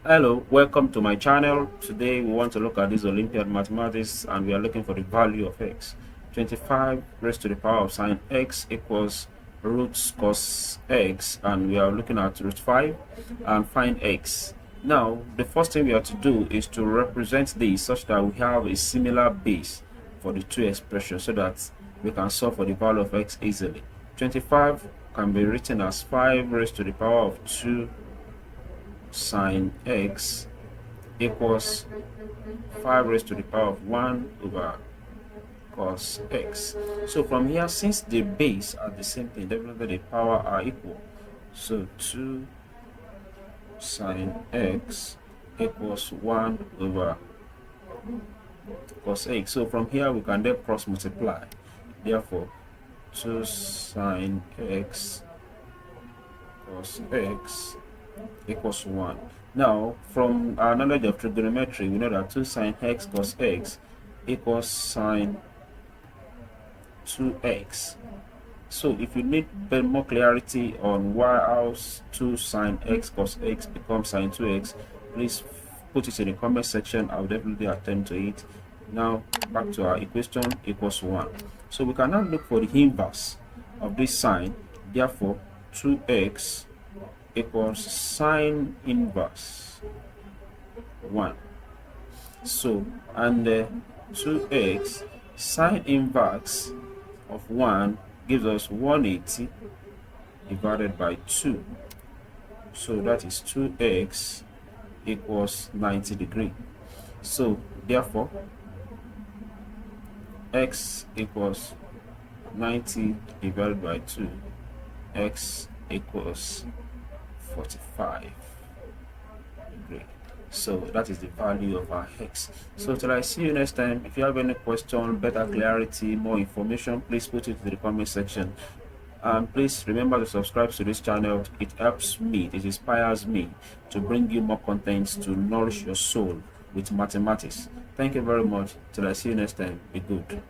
Hello, welcome to my channel. Today we want to look at this Olympiad mathematics and we are looking for the value of x. 25 raised to the power of sine x equals root cos x, and we are looking at root 5 and find x. Now the first thing we have to do is to represent this such that we have a similar base for the two expressions so that we can solve for the value of x easily. 25 can be written as 5 raised to the power of 2 sine x equals 5 raised to the power of 1 over cos x. So from here, since the base are the same thing, definitely the power are equal. So 2 sine x equals 1 over cos x. So from here we can then cross multiply. Therefore 2 sine x cos x equals 1. Now, from our knowledge of trigonometry, we know that 2 sine x cos x equals sine 2x. So, if you need more clarity on why how 2 sine x cos x becomes sine 2x, please put it in the comment section. I'll definitely attend to it. Now, back to our equation equals 1. So, we can now look for the inverse of this sine. Therefore, 2x equals sine inverse 1. So, and 2x sine inverse of 1 gives us 180 divided by 2. So that is 2x equals 90 degrees. So therefore x equals 90 divided by 2, x equals 45 degree. So that is the value of our x. So till I see you next time, if you have any question, better clarity, more information, please put it in the comment section. And please remember to subscribe to this channel. It helps me, it inspires me to bring you more contents to nourish your soul with mathematics. Thank you very much. Till I see you next time, be good.